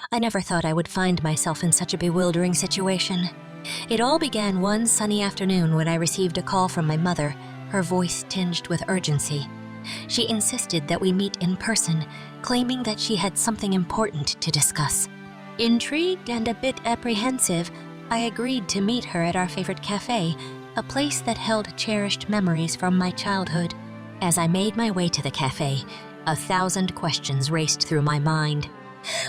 I never thought I would find myself in such a bewildering situation. It all began one sunny afternoon when I received a call from my mother, her voice tinged with urgency. She insisted that we meet in person, claiming that she had something important to discuss. Intrigued and a bit apprehensive, I agreed to meet her at our favorite cafe, a place that held cherished memories from my childhood. As I made my way to the cafe, 1,000 questions raced through my mind.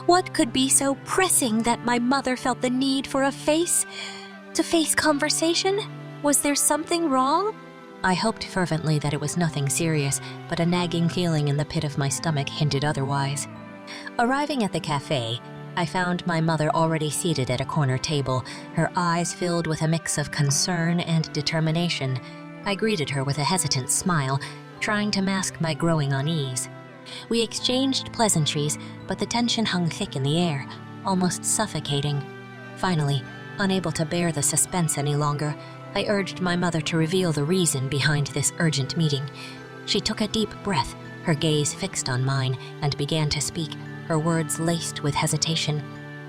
What could be so pressing that my mother felt the need for a face-to-face conversation? Was there something wrong? I hoped fervently that it was nothing serious, but a nagging feeling in the pit of my stomach hinted otherwise. Arriving at the cafe, I found my mother already seated at a corner table, her eyes filled with a mix of concern and determination. I greeted her with a hesitant smile, trying to mask my growing unease. We exchanged pleasantries, but the tension hung thick in the air, almost suffocating. Finally, unable to bear the suspense any longer, I urged my mother to reveal the reason behind this urgent meeting. She took a deep breath, her gaze fixed on mine, and began to speak, her words laced with hesitation.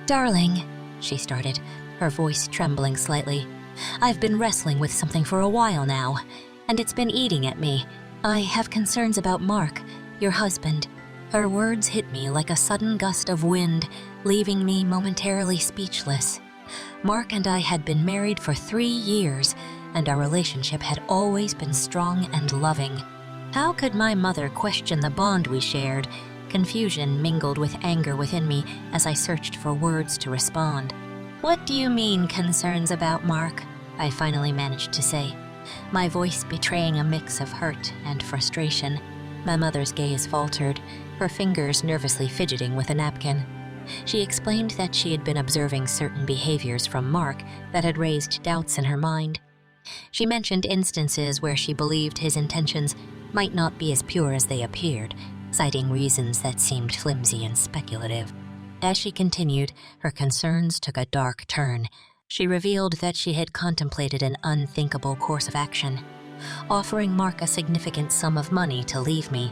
"Darling," she started, her voice trembling slightly, "I've been wrestling with something for a while now, and it's been eating at me. I have concerns about Mark, your husband." Her words hit me like a sudden gust of wind, leaving me momentarily speechless. Mark and I had been married for 3 years, and our relationship had always been strong and loving. How could my mother question the bond we shared? Confusion mingled with anger within me as I searched for words to respond. "What do you mean, concerns about Mark?" I finally managed to say, my voice betraying a mix of hurt and frustration. My mother's gaze faltered, her fingers nervously fidgeting with a napkin. She explained that she had been observing certain behaviors from Mark that had raised doubts in her mind. She mentioned instances where she believed his intentions might not be as pure as they appeared, citing reasons that seemed flimsy and speculative. As she continued, her concerns took a dark turn. She revealed that she had contemplated an unthinkable course of action, offering Mark a significant sum of money to leave me.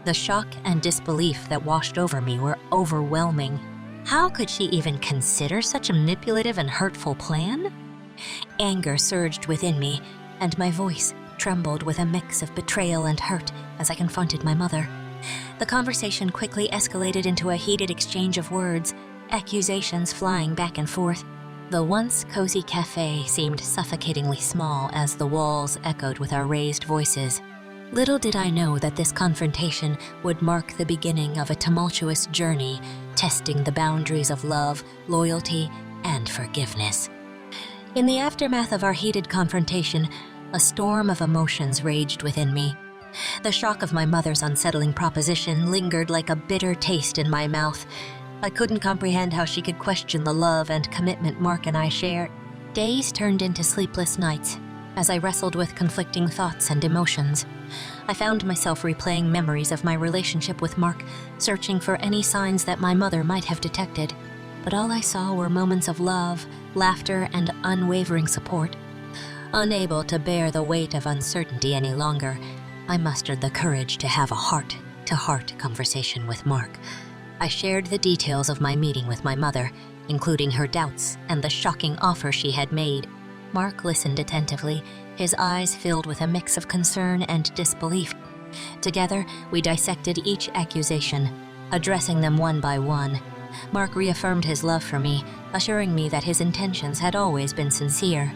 The shock and disbelief that washed over me were overwhelming. How could she even consider such a manipulative and hurtful plan? Anger surged within me, and my voice trembled with a mix of betrayal and hurt as I confronted my mother. The conversation quickly escalated into a heated exchange of words, accusations flying back and forth. The once cozy cafe seemed suffocatingly small as the walls echoed with our raised voices. Little did I know that this confrontation would mark the beginning of a tumultuous journey, testing the boundaries of love, loyalty, and forgiveness. In the aftermath of our heated confrontation, a storm of emotions raged within me. The shock of my mother's unsettling proposition lingered like a bitter taste in my mouth. I couldn't comprehend how she could question the love and commitment Mark and I shared. Days turned into sleepless nights as I wrestled with conflicting thoughts and emotions. I found myself replaying memories of my relationship with Mark, searching for any signs that my mother might have detected. But all I saw were moments of love, laughter, and unwavering support. Unable to bear the weight of uncertainty any longer, I mustered the courage to have a heart-to-heart conversation with Mark. I shared the details of my meeting with my mother, including her doubts and the shocking offer she had made. Mark listened attentively, his eyes filled with a mix of concern and disbelief. Together, we dissected each accusation, addressing them one by one. Mark reaffirmed his love for me, assuring me that his intentions had always been sincere.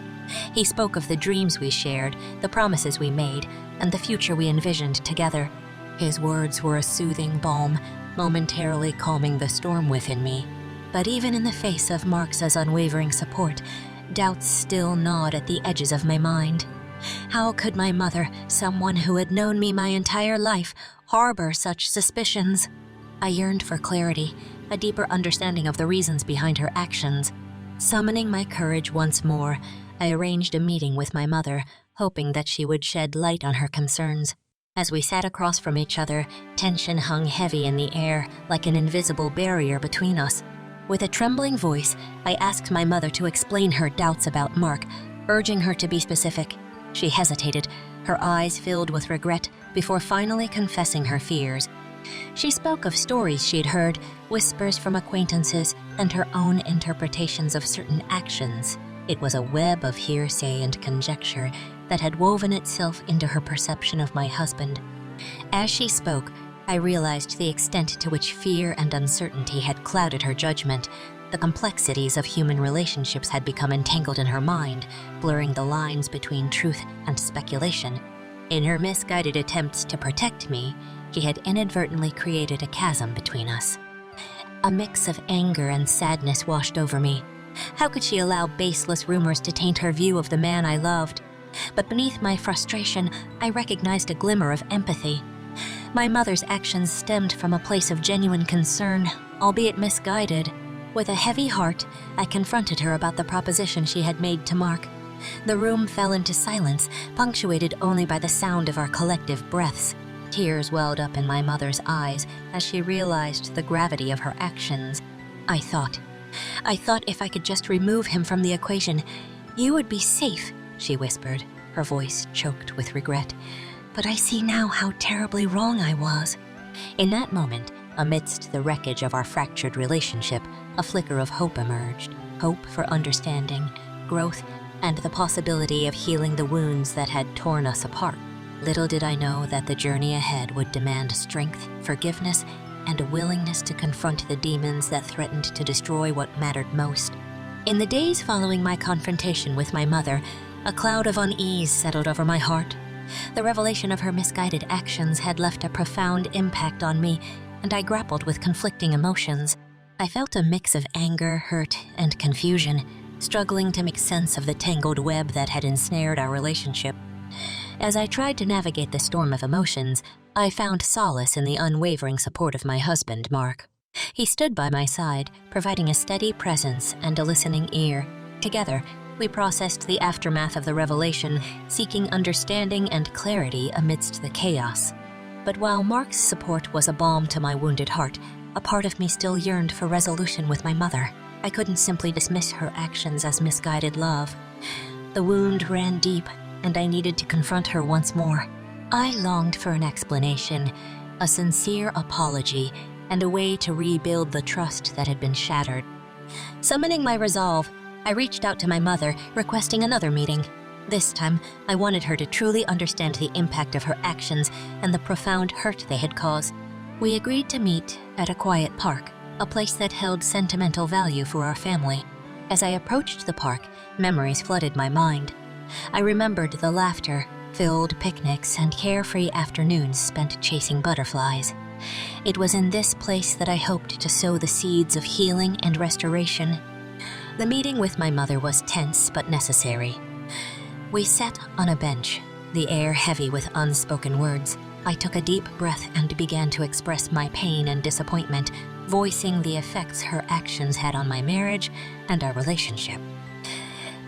He spoke of the dreams we shared, the promises we made, and the future we envisioned together. His words were a soothing balm, momentarily calming the storm within me. But even in the face of Mark's unwavering support, doubts still gnawed at the edges of my mind. How could my mother, someone who had known me my entire life, harbor such suspicions? I yearned for clarity, a deeper understanding of the reasons behind her actions. Summoning my courage once more, I arranged a meeting with my mother, hoping that she would shed light on her concerns. As we sat across from each other, tension hung heavy in the air, like an invisible barrier between us. With a trembling voice, I asked my mother to explain her doubts about Mark, urging her to be specific. She hesitated, her eyes filled with regret, before finally confessing her fears. She spoke of stories she'd heard, whispers from acquaintances, and her own interpretations of certain actions. It was a web of hearsay and conjecture that had woven itself into her perception of my husband. As she spoke, I realized the extent to which fear and uncertainty had clouded her judgment. The complexities of human relationships had become entangled in her mind, blurring the lines between truth and speculation. In her misguided attempts to protect me, she had inadvertently created a chasm between us. A mix of anger and sadness washed over me. How could she allow baseless rumors to taint her view of the man I loved? But beneath my frustration, I recognized a glimmer of empathy. My mother's actions stemmed from a place of genuine concern, albeit misguided. With a heavy heart, I confronted her about the proposition she had made to Mark. The room fell into silence, punctuated only by the sound of our collective breaths. Tears welled up in my mother's eyes as she realized the gravity of her actions. I thought if I could just remove him from the equation, you would be safe, she whispered, her voice choked with regret. But I see now how terribly wrong I was. In that moment, amidst the wreckage of our fractured relationship, a flicker of hope emerged. Hope for understanding, growth, and the possibility of healing the wounds that had torn us apart. Little did I know that the journey ahead would demand strength, forgiveness, and a willingness to confront the demons that threatened to destroy what mattered most. In the days following my confrontation with my mother, a cloud of unease settled over my heart. The revelation of her misguided actions had left a profound impact on me, and I grappled with conflicting emotions. I felt a mix of anger, hurt, and confusion, struggling to make sense of the tangled web that had ensnared our relationship. As I tried to navigate the storm of emotions, I found solace in the unwavering support of my husband, Mark. He stood by my side, providing a steady presence and a listening ear. Together, we processed the aftermath of the revelation, seeking understanding and clarity amidst the chaos. But while Mark's support was a balm to my wounded heart, a part of me still yearned for resolution with my mother. I couldn't simply dismiss her actions as misguided love. The wound ran deep, and I needed to confront her once more. I longed for an explanation, a sincere apology, and a way to rebuild the trust that had been shattered. Summoning my resolve, I reached out to my mother, requesting another meeting. This time, I wanted her to truly understand the impact of her actions and the profound hurt they had caused. We agreed to meet at a quiet park, a place that held sentimental value for our family. As I approached the park, memories flooded my mind. I remembered the laughter, filled picnics, and carefree afternoons spent chasing butterflies. It was in this place that I hoped to sow the seeds of healing and restoration. The meeting with my mother was tense but necessary. We sat on a bench, the air heavy with unspoken words. I took a deep breath and began to express my pain and disappointment, voicing the effects her actions had on my marriage and our relationship.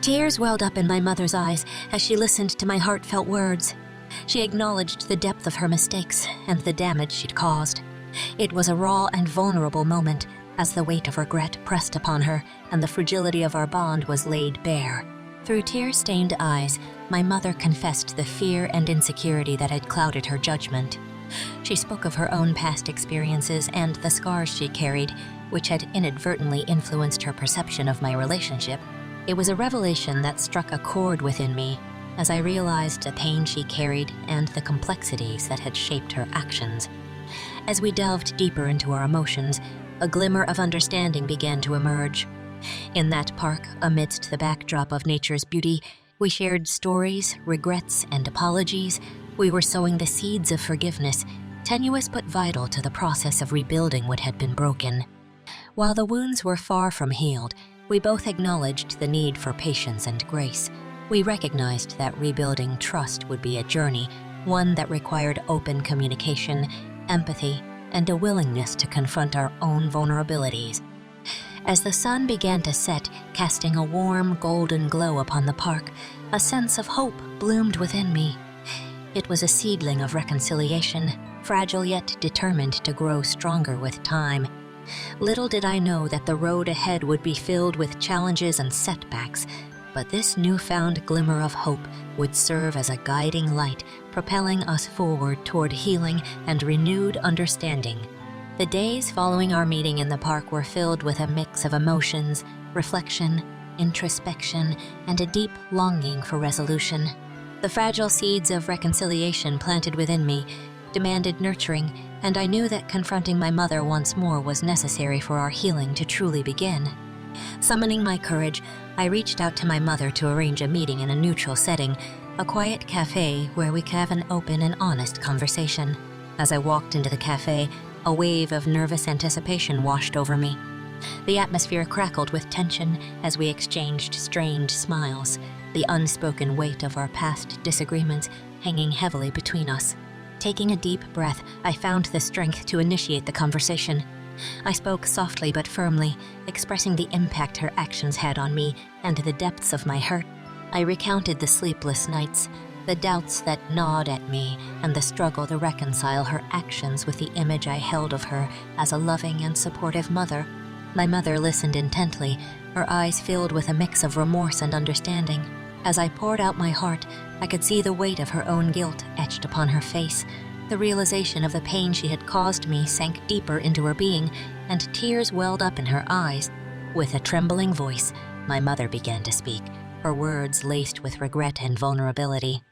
Tears welled up in my mother's eyes as she listened to my heartfelt words. She acknowledged the depth of her mistakes and the damage she'd caused. It was a raw and vulnerable moment as the weight of regret pressed upon her and the fragility of our bond was laid bare. Through tear-stained eyes, my mother confessed the fear and insecurity that had clouded her judgment. She spoke of her own past experiences and the scars she carried, which had inadvertently influenced her perception of my relationship. It was a revelation that struck a chord within me as I realized the pain she carried and the complexities that had shaped her actions. As we delved deeper into our emotions, a glimmer of understanding began to emerge. In that park, amidst the backdrop of nature's beauty, we shared stories, regrets, and apologies. We were sowing the seeds of forgiveness, tenuous but vital to the process of rebuilding what had been broken. While the wounds were far from healed, we both acknowledged the need for patience and grace. We recognized that rebuilding trust would be a journey, one that required open communication, empathy, and a willingness to confront our own vulnerabilities. As the sun began to set, casting a warm, golden glow upon the park, a sense of hope bloomed within me. It was a seedling of reconciliation, fragile yet determined to grow stronger with time. Little did I know that the road ahead would be filled with challenges and setbacks, But this newfound glimmer of hope would serve as a guiding light, propelling us forward toward healing and renewed understanding. The days following our meeting in the park were filled with a mix of emotions, reflection, introspection, and a deep longing for resolution. The fragile seeds of reconciliation planted within me demanded nurturing, and I knew that confronting my mother once more was necessary for our healing to truly begin. Summoning my courage, I reached out to my mother to arrange a meeting in a neutral setting, a quiet cafe where we could have an open and honest conversation. As I walked into the cafe, a wave of nervous anticipation washed over me. The atmosphere crackled with tension as we exchanged strained smiles, the unspoken weight of our past disagreements hanging heavily between us. Taking a deep breath, I found the strength to initiate the conversation. I spoke softly but firmly, expressing the impact her actions had on me and the depths of my hurt. I recounted the sleepless nights, the doubts that gnawed at me, and the struggle to reconcile her actions with the image I held of her as a loving and supportive mother. My mother listened intently, her eyes filled with a mix of remorse and understanding. As I poured out my heart, I could see the weight of her own guilt etched upon her face. The realization of the pain she had caused me sank deeper into her being, and tears welled up in her eyes. With a trembling voice, my mother began to speak, her words laced with regret and vulnerability.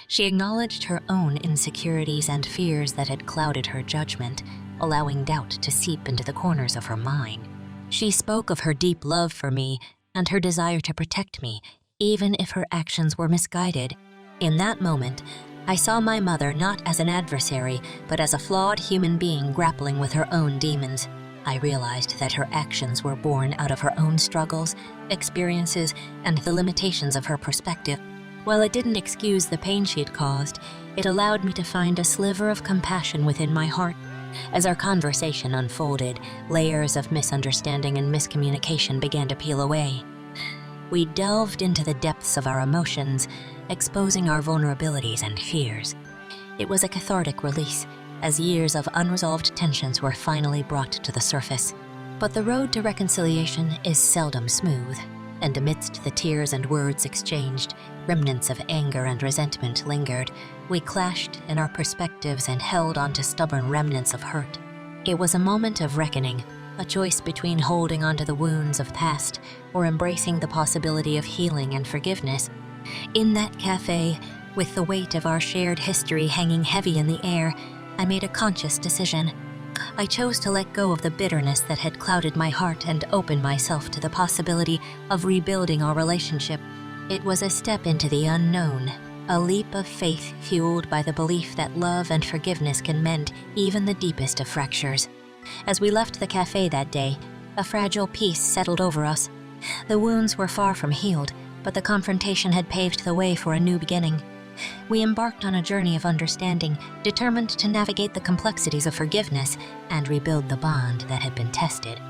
She acknowledged her own insecurities and fears that had clouded her judgment, allowing doubt to seep into the corners of her mind. She spoke of her deep love for me and her desire to protect me, even if her actions were misguided. In that moment, I saw my mother not as an adversary, but as a flawed human being grappling with her own demons. I realized that her actions were born out of her own struggles, experiences, and the limitations of her perspective. While it didn't excuse the pain she had caused, it allowed me to find a sliver of compassion within my heart. As our conversation unfolded, layers of misunderstanding and miscommunication began to peel away. We delved into the depths of our emotions, exposing our vulnerabilities and fears. It was a cathartic release, as years of unresolved tensions were finally brought to the surface. But the road to reconciliation is seldom smooth, and amidst the tears and words exchanged, remnants of anger and resentment lingered. We clashed in our perspectives and held on to stubborn remnants of hurt. It was a moment of reckoning, a choice between holding onto the wounds of past or embracing the possibility of healing and forgiveness. In that cafe, with the weight of our shared history hanging heavy in the air, I made a conscious decision. I chose to let go of the bitterness that had clouded my heart and open myself to the possibility of rebuilding our relationship. It was a step into the unknown, a leap of faith fueled by the belief that love and forgiveness can mend even the deepest of fractures. As we left the cafe that day, a fragile peace settled over us. The wounds were far from healed, but the confrontation had paved the way for a new beginning. We embarked on a journey of understanding, determined to navigate the complexities of forgiveness and rebuild the bond that had been tested.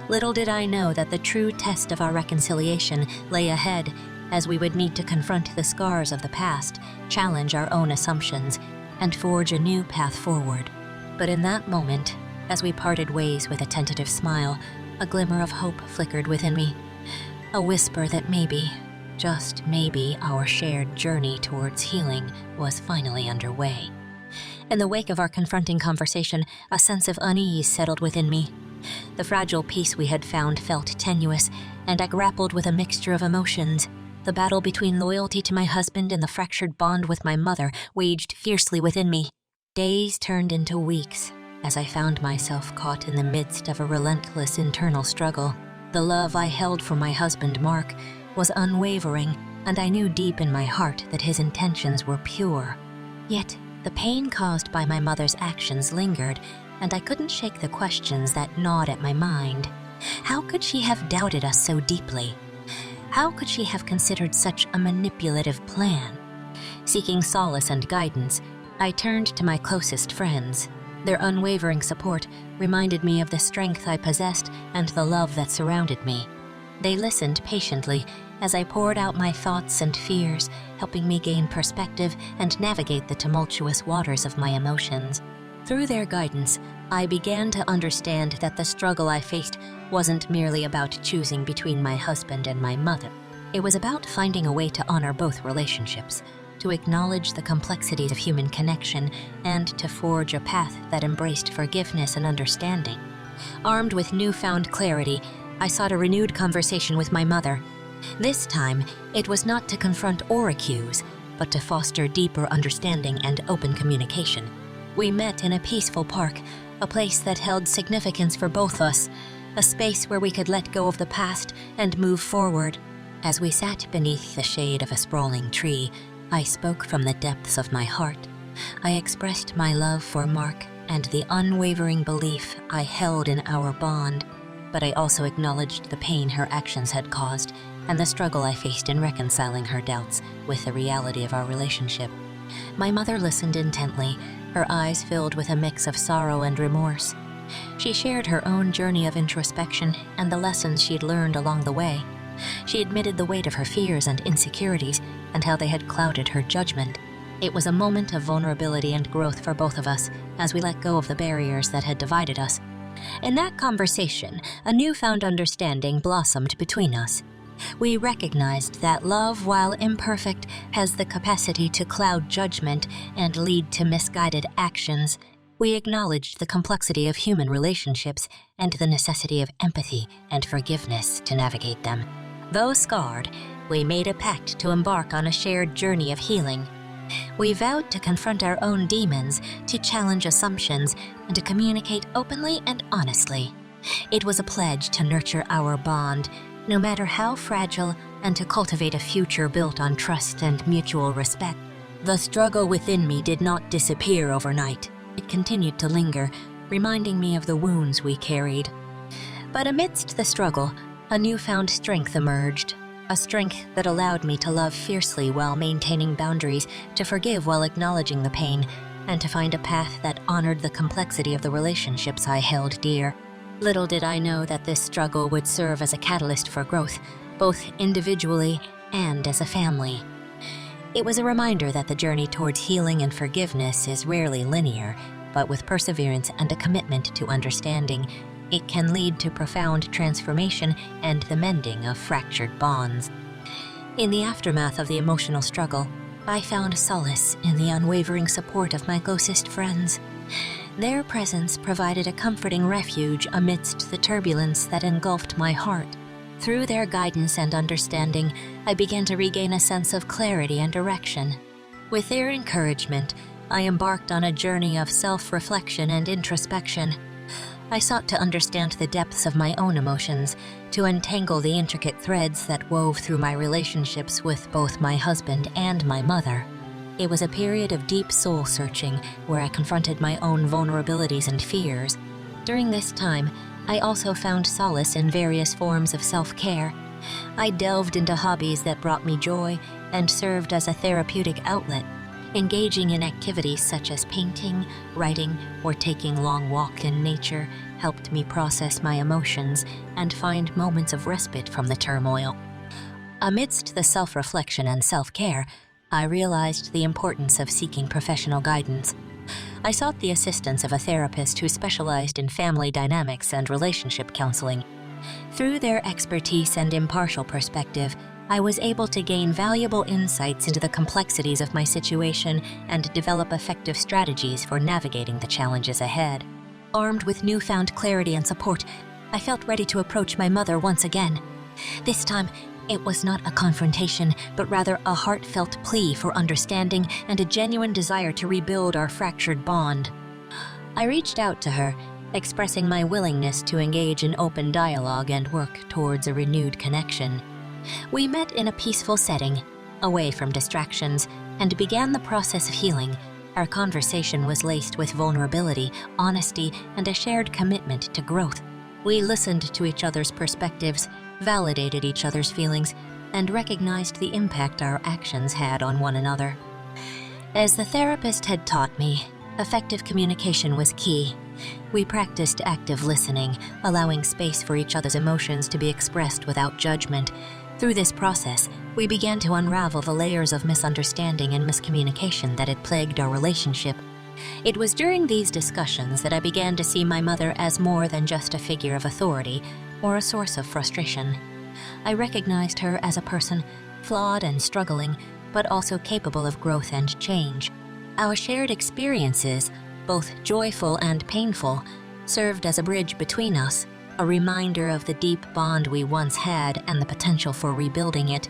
Little did I know that the true test of our reconciliation lay ahead, as we would need to confront the scars of the past, challenge our own assumptions, and forge a new path forward. But in that moment, as we parted ways with a tentative smile, a glimmer of hope flickered within me, a whisper that maybe, just maybe, our shared journey towards healing was finally underway. In the wake of our confronting conversation, a sense of unease settled within me. The fragile peace we had found felt tenuous, and I grappled with a mixture of emotions. The battle between loyalty to my husband and the fractured bond with my mother waged fiercely within me. Days turned into weeks, as I found myself caught in the midst of a relentless internal struggle. The love I held for my husband, Mark, was unwavering, and I knew deep in my heart that his intentions were pure. Yet, the pain caused by my mother's actions lingered, and I couldn't shake the questions that gnawed at my mind. How could she have doubted us so deeply? How could she have considered such a manipulative plan? Seeking solace and guidance, I turned to my closest friends. Their unwavering support reminded me of the strength I possessed and the love that surrounded me. They listened patiently as I poured out my thoughts and fears, helping me gain perspective and navigate the tumultuous waters of my emotions. Through their guidance, I began to understand that the struggle I faced wasn't merely about choosing between my husband and my mother. It was about finding a way to honor both relationships, to acknowledge the complexities of human connection, and to forge a path that embraced forgiveness and understanding. Armed with newfound clarity, I sought a renewed conversation with my mother. This time, it was not to confront or accuse, but to foster deeper understanding and open communication. We met in a peaceful park, a place that held significance for both us, a space where we could let go of the past and move forward. As we sat beneath the shade of a sprawling tree, I spoke from the depths of my heart. I expressed my love for Mark and the unwavering belief I held in our bond, but I also acknowledged the pain her actions had caused and the struggle I faced in reconciling her doubts with the reality of our relationship. My mother listened intently, her eyes filled with a mix of sorrow and remorse. She shared her own journey of introspection and the lessons she'd learned along the way. She admitted the weight of her fears and insecurities and how they had clouded her judgment. It was a moment of vulnerability and growth for both of us as we let go of the barriers that had divided us. In that conversation, a newfound understanding blossomed between us. We recognized that love, while imperfect, has the capacity to cloud judgment and lead to misguided actions. We acknowledged the complexity of human relationships and the necessity of empathy and forgiveness to navigate them. Though scarred, we made a pact to embark on a shared journey of healing. We vowed to confront our own demons, to challenge assumptions, and to communicate openly and honestly. It was a pledge to nurture our bond, no matter how fragile, and to cultivate a future built on trust and mutual respect. The struggle within me did not disappear overnight. It continued to linger, reminding me of the wounds we carried. But amidst the struggle, a newfound strength emerged, a strength that allowed me to love fiercely while maintaining boundaries, to forgive while acknowledging the pain, and to find a path that honored the complexity of the relationships I held dear. Little did I know that this struggle would serve as a catalyst for growth, both individually and as a family. It was a reminder that the journey towards healing and forgiveness is rarely linear, but with perseverance and a commitment to understanding, it can lead to profound transformation and the mending of fractured bonds. In the aftermath of the emotional struggle, I found solace in the unwavering support of my closest friends. Their presence provided a comforting refuge amidst the turbulence that engulfed my heart. Through their guidance and understanding, I began to regain a sense of clarity and direction. With their encouragement, I embarked on a journey of self-reflection and introspection. I sought to understand the depths of my own emotions, to untangle the intricate threads that wove through my relationships with both my husband and my mother. It was a period of deep soul-searching where I confronted my own vulnerabilities and fears. During this time, I also found solace in various forms of self-care. I delved into hobbies that brought me joy and served as a therapeutic outlet. Engaging in activities such as painting, writing, or taking long walks in nature helped me process my emotions and find moments of respite from the turmoil. Amidst the self-reflection and self-care, I realized the importance of seeking professional guidance. I sought the assistance of a therapist who specialized in family dynamics and relationship counseling. Through their expertise and impartial perspective, I was able to gain valuable insights into the complexities of my situation and develop effective strategies for navigating the challenges ahead. Armed with newfound clarity and support, I felt ready to approach my mother once again. This time, it was not a confrontation, but rather a heartfelt plea for understanding and a genuine desire to rebuild our fractured bond. I reached out to her, expressing my willingness to engage in open dialogue and work towards a renewed connection. We met in a peaceful setting, away from distractions, and began the process of healing. Our conversation was laced with vulnerability, honesty, and a shared commitment to growth. We listened to each other's perspectives, validated each other's feelings, and recognized the impact our actions had on one another. As the therapist had taught me, effective communication was key. We practiced active listening, allowing space for each other's emotions to be expressed without judgment. Through this process, we began to unravel the layers of misunderstanding and miscommunication that had plagued our relationship. It was during these discussions that I began to see my mother as more than just a figure of authority or a source of frustration. I recognized her as a person, flawed and struggling, but also capable of growth and change. Our shared experiences, both joyful and painful, served as a bridge between us, a reminder of the deep bond we once had and the potential for rebuilding it.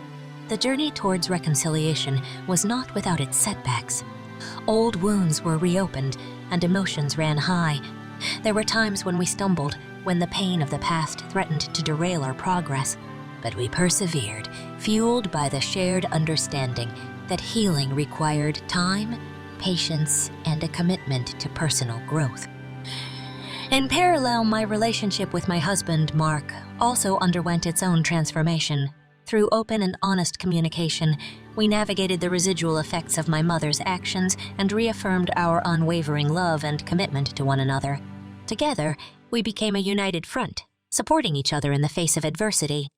The journey towards reconciliation was not without its setbacks. Old wounds were reopened and emotions ran high. There were times when we stumbled, when the pain of the past threatened to derail our progress. But we persevered, fueled by the shared understanding that healing required time, patience, and a commitment to personal growth. In parallel, my relationship with my husband, Mark, also underwent its own transformation. Through open and honest communication, we navigated the residual effects of my mother's actions and reaffirmed our unwavering love and commitment to one another. Together, we became a united front, supporting each other in the face of adversity.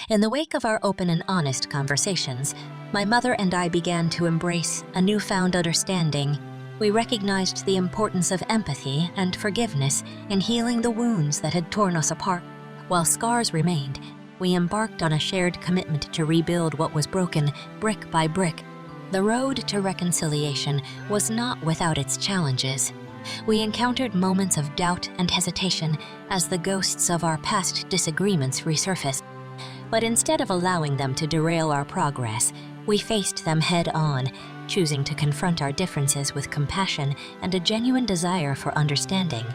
In the wake of our open and honest conversations, my mother and I began to embrace a newfound understanding. We recognized the importance of empathy and forgiveness in healing the wounds that had torn us apart. While scars remained, we embarked on a shared commitment to rebuild what was broken brick by brick. The road to reconciliation was not without its challenges. We encountered moments of doubt and hesitation as the ghosts of our past disagreements resurfaced. But instead of allowing them to derail our progress, we faced them head-on, choosing to confront our differences with compassion and a genuine desire for understanding.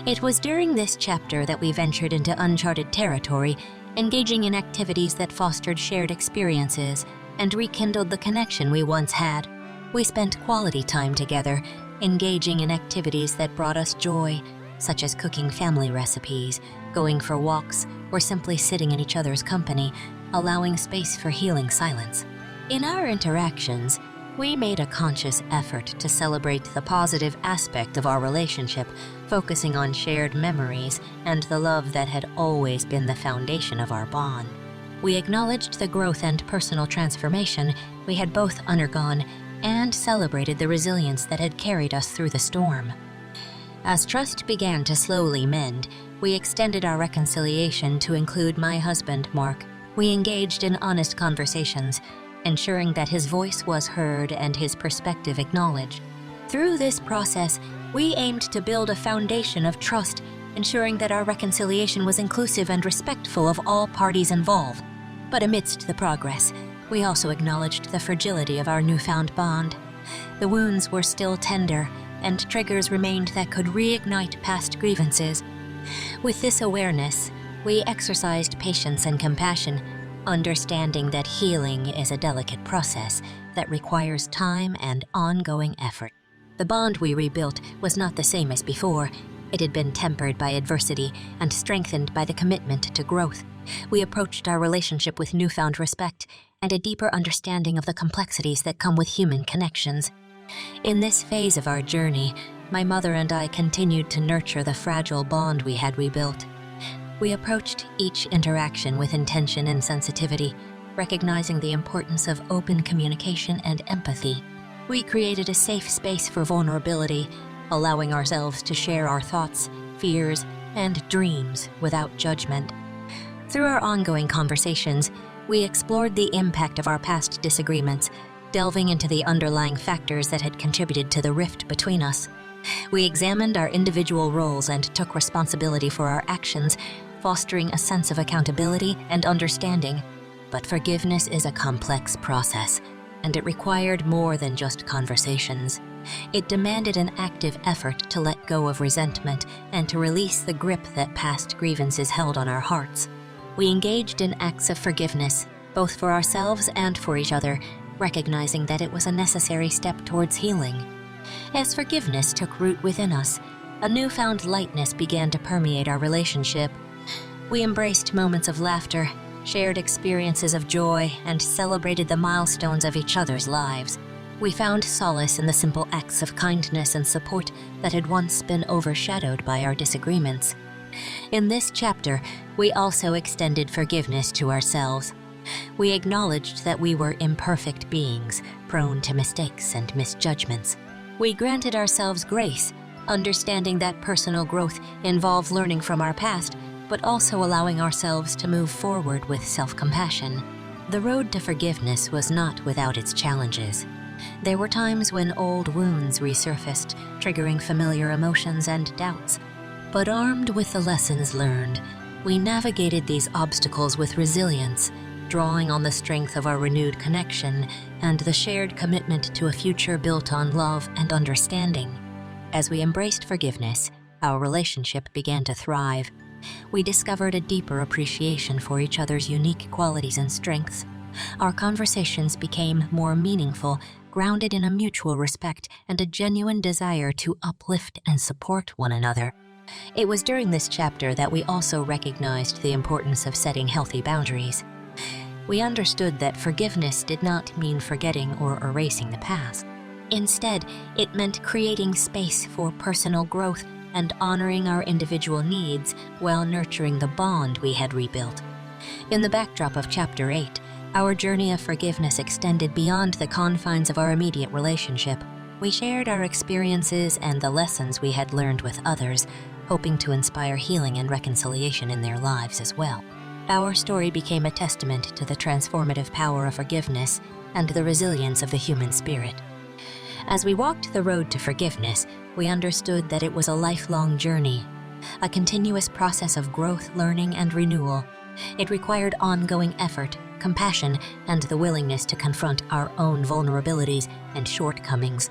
It was during this chapter that we ventured into uncharted territory, engaging in activities that fostered shared experiences and rekindled the connection we once had. We spent quality time together, engaging in activities that brought us joy, such as cooking family recipes, going for walks, or simply sitting in each other's company, allowing space for healing silence. In our interactions, we made a conscious effort to celebrate the positive aspect of our relationship, focusing on shared memories and the love that had always been the foundation of our bond. We acknowledged the growth and personal transformation we had both undergone and celebrated the resilience that had carried us through the storm. As trust began to slowly mend, we extended our reconciliation to include my husband, Mark. We engaged in honest conversations, ensuring that his voice was heard and his perspective acknowledged. Through this process, we aimed to build a foundation of trust, ensuring that our reconciliation was inclusive and respectful of all parties involved. But amidst the progress, we also acknowledged the fragility of our newfound bond. The wounds were still tender, and triggers remained that could reignite past grievances. With this awareness, we exercised patience and compassion, understanding that healing is a delicate process that requires time and ongoing effort. The bond we rebuilt was not the same as before. It had been tempered by adversity and strengthened by the commitment to growth. We approached our relationship with newfound respect and a deeper understanding of the complexities that come with human connections. In this phase of our journey, my mother and I continued to nurture the fragile bond we had rebuilt. We approached each interaction with intention and sensitivity, recognizing the importance of open communication and empathy. We created a safe space for vulnerability, allowing ourselves to share our thoughts, fears, and dreams without judgment. Through our ongoing conversations, we explored the impact of our past disagreements, delving into the underlying factors that had contributed to the rift between us. We examined our individual roles and took responsibility for our actions, fostering a sense of accountability and understanding. But forgiveness is a complex process, and it required more than just conversations. It demanded an active effort to let go of resentment and to release the grip that past grievances held on our hearts. We engaged in acts of forgiveness, both for ourselves and for each other, recognizing that it was a necessary step towards healing. As forgiveness took root within us, a newfound lightness began to permeate our relationship. We embraced moments of laughter, shared experiences of joy, and celebrated the milestones of each other's lives. We found solace in the simple acts of kindness and support that had once been overshadowed by our disagreements. In this chapter, we also extended forgiveness to ourselves. We acknowledged that we were imperfect beings, prone to mistakes and misjudgments. We granted ourselves grace, understanding that personal growth involves learning from our past, but also allowing ourselves to move forward with self-compassion. The road to forgiveness was not without its challenges. There were times when old wounds resurfaced, triggering familiar emotions and doubts. But armed with the lessons learned, we navigated these obstacles with resilience, drawing on the strength of our renewed connection and the shared commitment to a future built on love and understanding. As we embraced forgiveness, our relationship began to thrive. We discovered a deeper appreciation for each other's unique qualities and strengths. Our conversations became more meaningful, grounded in a mutual respect and a genuine desire to uplift and support one another. It was during this chapter that we also recognized the importance of setting healthy boundaries. We understood that forgiveness did not mean forgetting or erasing the past. Instead, it meant creating space for personal growth and honoring our individual needs while nurturing the bond we had rebuilt. In the backdrop of Chapter 8, our journey of forgiveness extended beyond the confines of our immediate relationship. We shared our experiences and the lessons we had learned with others, hoping to inspire healing and reconciliation in their lives as well. Our story became a testament to the transformative power of forgiveness and the resilience of the human spirit. As we walked the road to forgiveness, we understood that it was a lifelong journey, a continuous process of growth, learning, and renewal. It required ongoing effort, compassion, and the willingness to confront our own vulnerabilities and shortcomings.